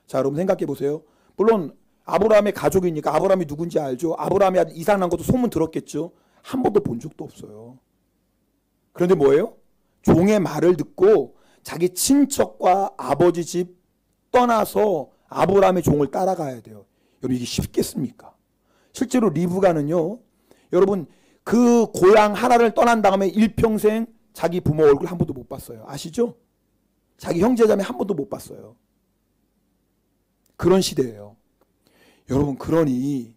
A: 자, 여러분 생각해 보세요. 물론 아브라함의 가족이니까 아브라함이 누군지 알죠. 아브라함이 이삭 난 것도 소문 들었겠죠. 한 번도 본 적도 없어요. 그런데 뭐예요? 종의 말을 듣고 자기 친척과 아버지 집 떠나서 아브라함의 종을 따라가야 돼요. 여러분 이게 쉽겠습니까? 실제로 리브가는요, 여러분 그 고향 하나를 떠난 다음에 일평생 자기 부모 얼굴 한 번도 못 봤어요. 아시죠? 자기 형제자매 한 번도 못 봤어요. 그런 시대예요. 여러분 그러니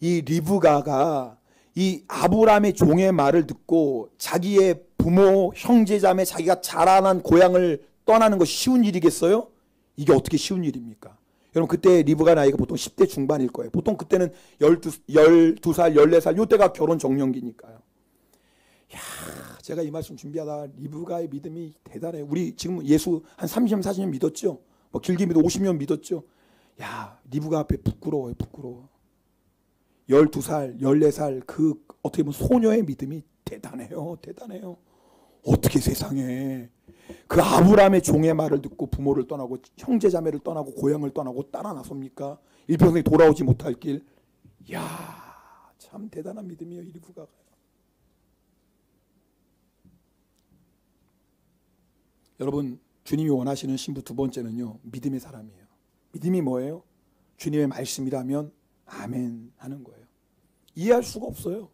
A: 이 리브가가 이 아브라함의 종의 말을 듣고 자기의 부모, 형제자매, 자기가 자라난 고향을 떠나는 것이 쉬운 일이겠어요? 이게 어떻게 쉬운 일입니까? 여러분 그때 리브가 나이가 보통 10대 중반일 거예요. 보통 그때는 12살, 14살 이때가 결혼 정년기니까요. 야, 제가 이 말씀 준비하다 리브가의 믿음이 대단해요. 우리 지금 예수 한 30년, 40년 믿었죠? 뭐 길게 믿어 50년 믿었죠? 야, 리브가 앞에 부끄러워요. 부끄러워. 12살, 14살 그 어떻게 보면 소녀의 믿음이 대단해요. 대단해요. 어떻게 세상에 그 아브라함의 종의 말을 듣고 부모를 떠나고 형제자매를 떠나고 고향을 떠나고 따라 나섭니까? 일평생 돌아오지 못할 길. 이야, 참 대단한 믿음이에요. 이 리브가가요. 여러분 주님이 원하시는 신부 두 번째는요, 믿음의 사람이에요. 믿음이 뭐예요? 주님의 말씀이라면 아멘 하는 거예요. 이해할 수가 없어요.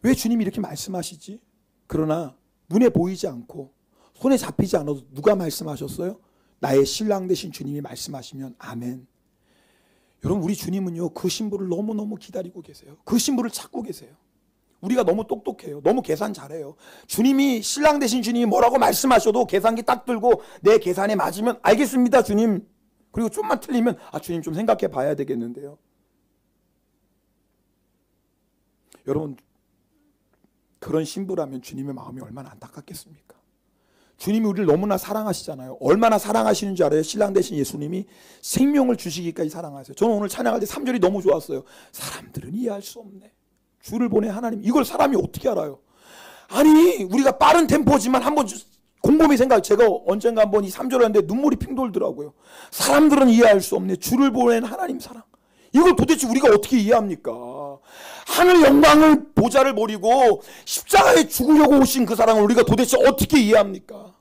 A: 왜 주님이 이렇게 말씀하시지? 그러나 눈에 보이지 않고 손에 잡히지 않아도 누가 말씀하셨어요? 나의 신랑 되신 주님이 말씀하시면 아멘. 여러분 우리 주님은요 그 신부를 너무너무 기다리고 계세요. 그 신부를 찾고 계세요. 우리가 너무 똑똑해요. 너무 계산 잘해요. 주님이 신랑 되신 주님이 뭐라고 말씀하셔도 계산기 딱 들고 내 계산에 맞으면 알겠습니다 주님. 그리고 좀만 틀리면 아 주님 좀 생각해 봐야 되겠는데요. 여러분 그런 신부라면 주님의 마음이 얼마나 안타깝겠습니까? 주님이 우리를 너무나 사랑하시잖아요. 얼마나 사랑하시는 줄 알아요? 신랑 되신 예수님이 생명을 주시기까지 사랑하세요. 저는 오늘 찬양할 때 3절이 너무 좋았어요. 사람들은 이해할 수 없네. 주를 보내 하나님. 이걸 사람이 어떻게 알아요? 아니 우리가 빠른 템포지만 한번 곰곰이 생각해. 제가 언젠가 한번 이 3절을 했는데 눈물이 핑 돌더라고요. 사람들은 이해할 수 없네. 주를 보낸 하나님 사랑. 이걸 도대체 우리가 어떻게 이해합니까? 하늘 영광을 보좌를 버리고 십자가에 죽으려고 오신 그 사랑을 우리가 도대체 어떻게 이해합니까?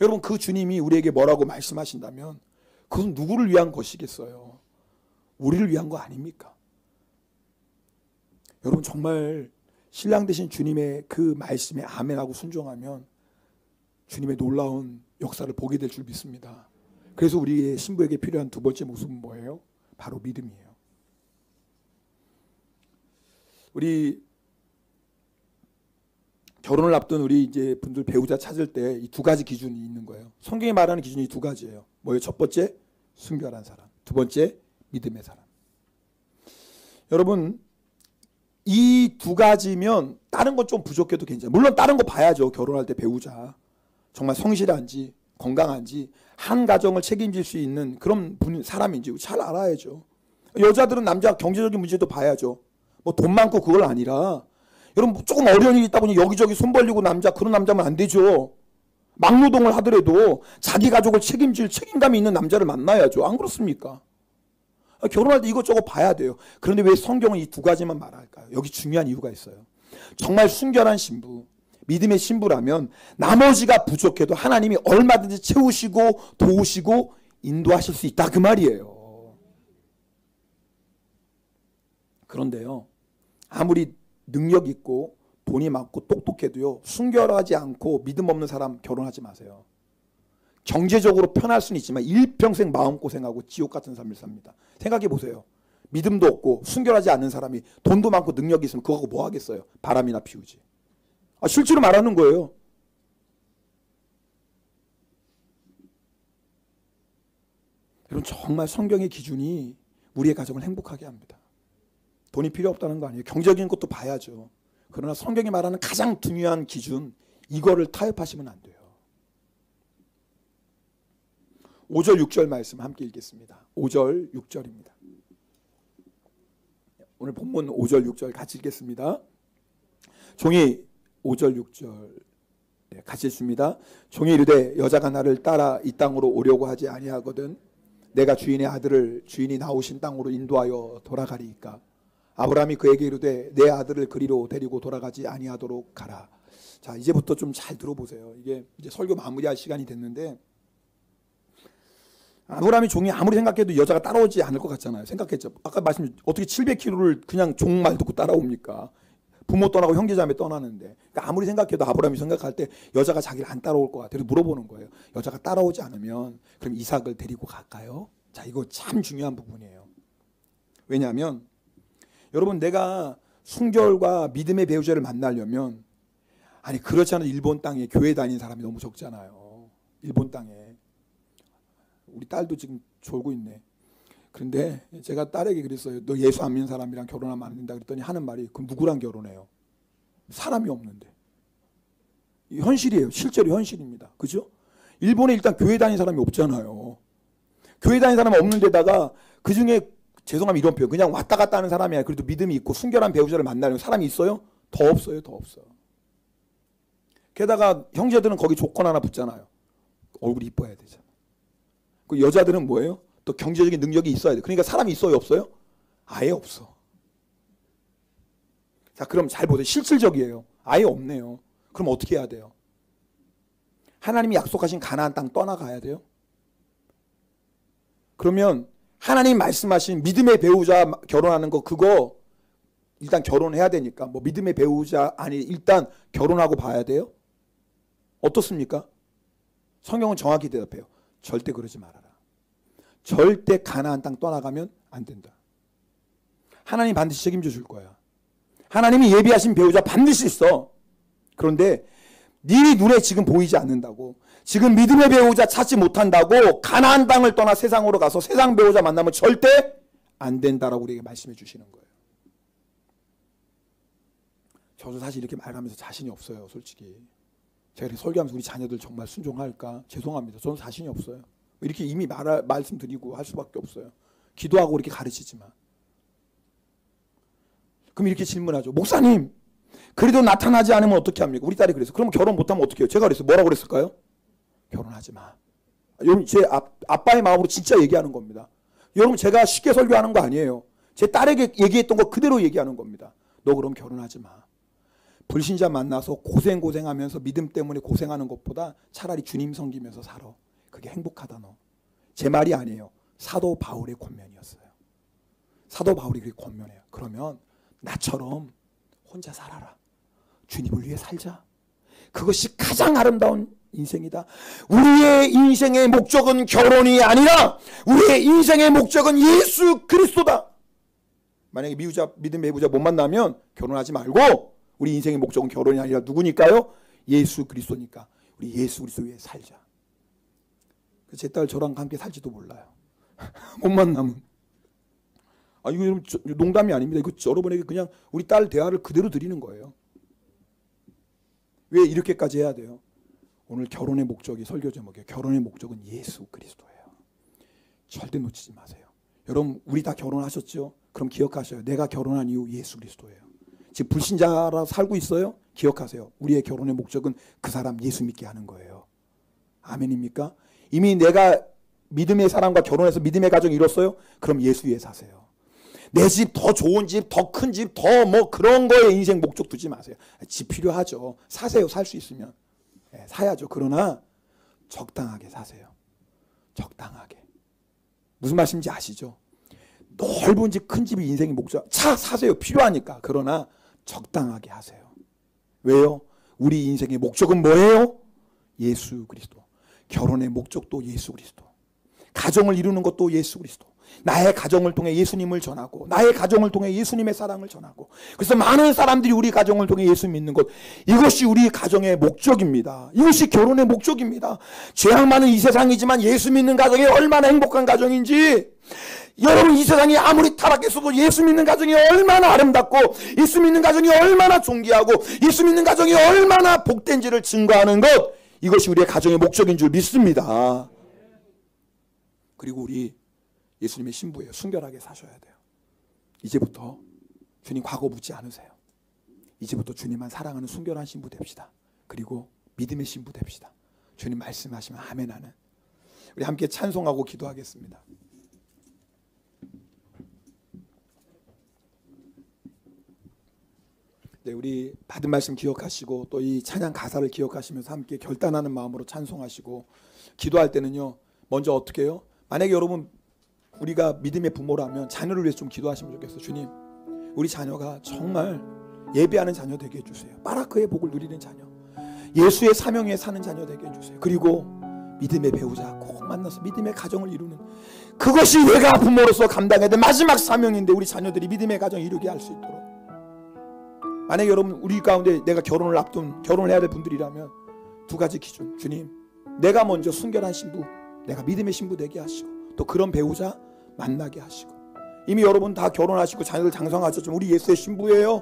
A: 여러분 그 주님이 우리에게 뭐라고 말씀하신다면 그건 누구를 위한 것이겠어요? 우리를 위한 거 아닙니까? 여러분 정말 신랑 되신 주님의 그 말씀에 아멘하고 순종하면 주님의 놀라운 역사를 보게 될 줄 믿습니다. 그래서 우리의 신부에게 필요한 두 번째 모습은 뭐예요? 바로 믿음이에요. 우리 결혼을 앞둔 우리 이제 분들 배우자 찾을 때 이 두 가지 기준이 있는 거예요. 성경이 말하는 기준이 두 가지예요. 뭐예요? 첫 번째 순결한 사람, 두 번째 믿음의 사람. 여러분 이 두 가지면 다른 건 좀 부족해도 괜찮아요. 물론 다른 거 봐야죠. 결혼할 때 배우자 정말 성실한지 건강한지 한 가정을 책임질 수 있는 그런 사람인지 잘 알아야죠. 여자들은 남자 경제적인 문제도 봐야죠. 뭐 돈 많고 그걸 아니라 여러분 조금 어려운 일이 있다 보니 여기저기 손 벌리고 그런 남자면 안 되죠. 막노동을 하더라도 자기 가족을 책임질 책임감이 있는 남자를 만나야죠. 안 그렇습니까? 결혼할 때 이것저것 봐야 돼요. 그런데 왜 성경은 이 두 가지만 말할까요? 여기 중요한 이유가 있어요. 정말 순결한 신부, 믿음의 신부라면 나머지가 부족해도 하나님이 얼마든지 채우시고 도우시고 인도하실 수 있다 그 말이에요. 그런데요 아무리 능력 있고 돈이 많고 똑똑해도요 순결하지 않고 믿음 없는 사람 결혼하지 마세요. 경제적으로 편할 수는 있지만 일평생 마음고생하고 지옥 같은 삶을 삽니다. 생각해 보세요. 믿음도 없고 순결하지 않는 사람이 돈도 많고 능력이 있으면 그거하고 뭐 하겠어요? 바람이나 피우지. 실제로 말하는 거예요. 여러분 정말 성경의 기준이 우리의 가정을 행복하게 합니다. 돈이 필요 없다는 거 아니에요. 경제적인 것도 봐야죠. 그러나 성경이 말하는 가장 중요한 기준 이거를 타협하시면 안 돼요. 5절 6절 말씀 함께 읽겠습니다. 5절 6절입니다. 오늘 본문 5절 6절 같이 읽겠습니다. 종이 5절 6절 같이 읽습니다. 종이 이르되 여자가 나를 따라 이 땅으로 오려고 하지 아니하거든 내가 주인의 아들을 주인이 나오신 땅으로 인도하여 돌아가리이까. 아브라함이 그에게 이르되 내 아들을 그리로 데리고 돌아가지 아니하도록 가라. 자, 이제부터 좀 잘 들어보세요. 이게 이제 설교 마무리할 시간이 됐는데, 아브라함이 종이 아무리 생각해도 여자가 따라오지 않을 것 같잖아요. 생각했죠. 아까 말씀 어떻게 700km를 그냥 종 말 듣고 따라옵니까? 부모 떠나고 형제자매 떠나는데. 그러니까 아무리 생각해도 아브라함이 생각할 때 여자가 자기를 안 따라올 것 같아요. 물어보는 거예요. 여자가 따라오지 않으면 그럼 이삭을 데리고 갈까요? 자, 이거 참 중요한 부분이에요. 왜냐하면 여러분, 내가 순결과 믿음의 배우자를 만나려면, 아니 그렇지 않아도 일본 땅에 교회 다니는 사람이 너무 적잖아요. 일본 땅에. 우리 딸도 지금 졸고 있네. 그런데 제가 딸에게 그랬어요. 너 예수 안 믿는 사람이랑 결혼하면 안 된다 그랬더니 하는 말이, 그럼 누구랑 결혼해요? 사람이 없는데. 현실이에요. 실제로 현실입니다. 그죠? 일본에 일단 교회 다니는 사람이 없잖아요. 교회 다니는 사람이 없는 데다가 그중에 죄송하면 이런 표현, 그냥 왔다 갔다 하는 사람이 아니라 그래도 믿음이 있고 순결한 배우자를 만나려는 사람이 있어요? 더 없어요. 더 없어. 게다가 형제들은 거기 조건 하나 붙잖아요. 얼굴이 이뻐야 되잖아. 그 여자들은 뭐예요? 또 경제적인 능력이 있어야 돼. 그러니까 사람이 있어요? 없어요? 아예 없어. 자, 그럼 잘 보세요. 실질적이에요. 아예 없네요. 그럼 어떻게 해야 돼요? 하나님이 약속하신 가나안 땅 떠나가야 돼요? 그러면 하나님 말씀하신 믿음의 배우자 결혼하는 거, 그거 일단 결혼해야 되니까 뭐 믿음의 배우자 아니 일단 결혼하고 봐야 돼요? 어떻습니까? 성경은 정확히 대답해요. 절대 그러지 말아라. 절대 가나안 땅 떠나가면 안 된다. 하나님 반드시 책임져 줄 거야. 하나님이 예비하신 배우자 반드시 있어. 그런데 네 눈에 지금 보이지 않는다고, 지금 믿음의 배우자 찾지 못한다고 가나안 땅을 떠나 세상으로 가서 세상 배우자 만나면 절대 안 된다라고 우리에게 말씀해 주시는 거예요. 저도 사실 이렇게 말하면서 자신이 없어요. 솔직히 제가 이렇게 설교하면서 우리 자녀들 정말 순종할까 죄송합니다. 저는 자신이 없어요. 이렇게 이미 말씀드리고 할 수밖에 없어요. 기도하고 이렇게 가르치지만. 그럼 이렇게 질문하죠. 목사님, 그래도 나타나지 않으면 어떻게 합니까? 우리 딸이 그래서. 그럼 결혼 못하면 어떻게 해요? 제가 그랬어요. 뭐라고 그랬을까요? 결혼하지 마. 여러분, 제 아빠의 마음으로 진짜 얘기하는 겁니다. 여러분, 제가 쉽게 설교하는 거 아니에요. 제 딸에게 얘기했던 거 그대로 얘기하는 겁니다. 너 그럼 결혼하지 마. 불신자 만나서 고생하면서 믿음 때문에 고생하는 것보다 차라리 주님 섬기면서 살아. 그게 행복하다 너. 제 말이 아니에요. 사도 바울의 권면이었어요. 사도 바울이 그렇게 권면해요. 그러면 나처럼 혼자 살아라. 주님을 위해 살자. 그것이 가장 아름다운 인생이다. 우리의 인생의 목적은 결혼이 아니라 우리의 인생의 목적은 예수 그리스도다. 만약에 믿음의 배우자 못 만나면 결혼하지 말고, 우리 인생의 목적은 결혼이 아니라 누구니까요? 예수 그리스도니까 우리 예수 그리스도 위해 살자. 제 딸 저랑 함께 살지도 몰라요. 못 만나면. 이거 여러분 농담이 아닙니다. 이거 여러분에게 그냥 우리 딸 대화를 그대로 드리는 거예요. 왜 이렇게까지 해야 돼요? 오늘 결혼의 목적이 설교 제목이에요. 결혼의 목적은 예수 그리스도예요. 절대 놓치지 마세요. 여러분, 우리 다 결혼하셨죠? 그럼 기억하셔요. 내가 결혼한 이유 예수 그리스도예요. 지금 불신자라 살고 있어요? 기억하세요. 우리의 결혼의 목적은 그 사람 예수 믿게 하는 거예요. 아멘입니까? 이미 내가 믿음의 사람과 결혼해서 믿음의 가정이 이뤘어요? 그럼 예수 위에 사세요. 내 집, 더 좋은 집, 더 큰 집, 더 뭐 그런 거에 인생 목적 두지 마세요. 집 필요하죠. 사세요. 살 수 있으면. 사야죠. 그러나 적당하게 사세요. 적당하게. 무슨 말씀인지 아시죠? 넓은 집, 큰 집이 인생의 목적. 차 사세요. 필요하니까. 그러나 적당하게 하세요. 왜요? 우리 인생의 목적은 뭐예요? 예수 그리스도. 결혼의 목적도 예수 그리스도. 가정을 이루는 것도 예수 그리스도. 나의 가정을 통해 예수님을 전하고, 나의 가정을 통해 예수님의 사랑을 전하고, 그래서 많은 사람들이 우리 가정을 통해 예수 믿는 것, 이것이 우리 가정의 목적입니다. 이것이 결혼의 목적입니다. 죄악 많은 이 세상이지만 예수 믿는 가정이 얼마나 행복한 가정인지, 여러분, 이 세상이 아무리 타락했어도 예수 믿는 가정이 얼마나 아름답고, 예수 믿는 가정이 얼마나 존귀하고, 예수 믿는 가정이 얼마나 복된지를 증거하는 것, 이것이 우리의 가정의 목적인 줄 믿습니다. 그리고 우리 예수님의 신부예요. 순결하게 사셔야 돼요. 이제부터 주님 과거 묻지 않으세요. 이제부터 주님만 사랑하는 순결한 신부 됩시다. 그리고 믿음의 신부 됩시다. 주님 말씀하시면 아멘 하는. 우리 함께 찬송하고 기도하겠습니다. 네, 우리 받은 말씀 기억하시고 또 이 찬양 가사를 기억하시면서 함께 결단하는 마음으로 찬송하시고 기도할 때는요, 먼저 어떻게 해요? 만약에 여러분 우리가 믿음의 부모라면 자녀를 위해서 좀 기도하시면 좋겠어요. 주님, 우리 자녀가 정말 예배하는 자녀 되게 해주세요. 바라크의 복을 누리는 자녀, 예수의 사명에 사는 자녀 되게 해주세요. 그리고 믿음의 배우자 꼭 만나서 믿음의 가정을 이루는, 그것이 내가 부모로서 감당해야 될 마지막 사명인데 우리 자녀들이 믿음의 가정을 이루게 할 수 있도록. 만약에 여러분 우리 가운데 내가 결혼을 해야 될 분들이라면 두 가지 기준. 주님, 내가 먼저 순결한 신부, 내가 믿음의 신부 되게 하시고, 또 그런 배우자 만나게 하시고, 이미 여러분 다 결혼하시고 자녀들 장성하셨지만 우리 예수의 신부예요.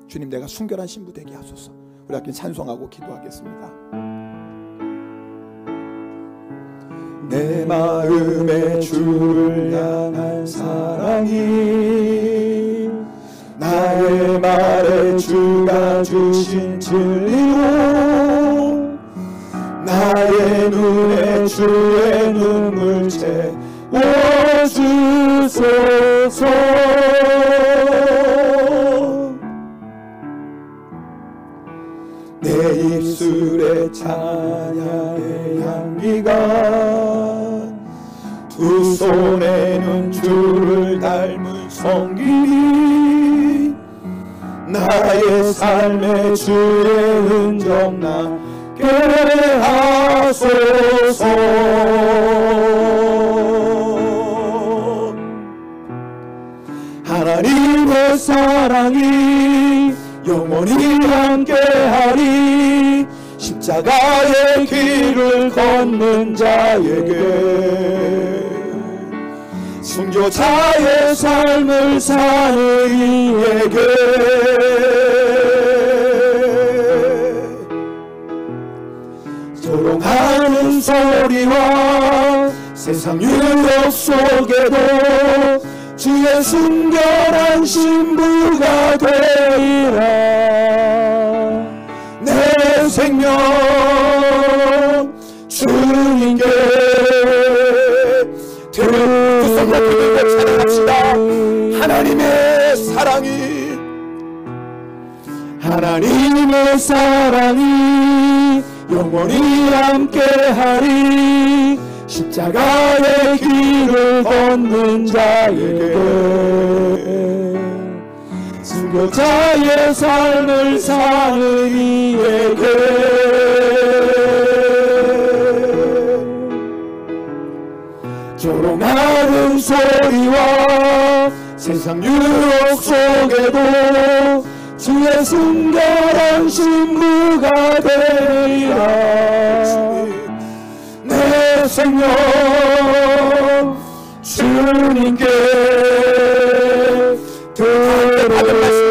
A: 주님, 내가 순결한 신부 되게 하소서. 우리 함께 찬송하고 기도하겠습니다. 내 마음에 주를 향한 사랑이 나의 말에 주가 주신 진리로 나의 눈에 주의 눈물 채워주소서. 내 입술에 찬양의 향기가 두 손에는 주를 닮은 성김이 나의 삶에 주의 흔적 나게 하소서. 하나님의 사랑이 영원히 함께하리. 십자가의 길을 걷는 자에게 순교자의 삶을 사는 이에게 조롱하는 소리와 세상 유혹 속에도 주의 순결한 신부가 되리라. 내 생명 주님께 찬양합시다. 하나님의 사랑이 영원히 함께하리. 십자가의 길을 걷는 자에게 순교자의 삶을 사는 이에게 조롱하는 소리와 세상 유혹 속에도 주의 순결한 신부가 되리라. 내 생명 주님께 드려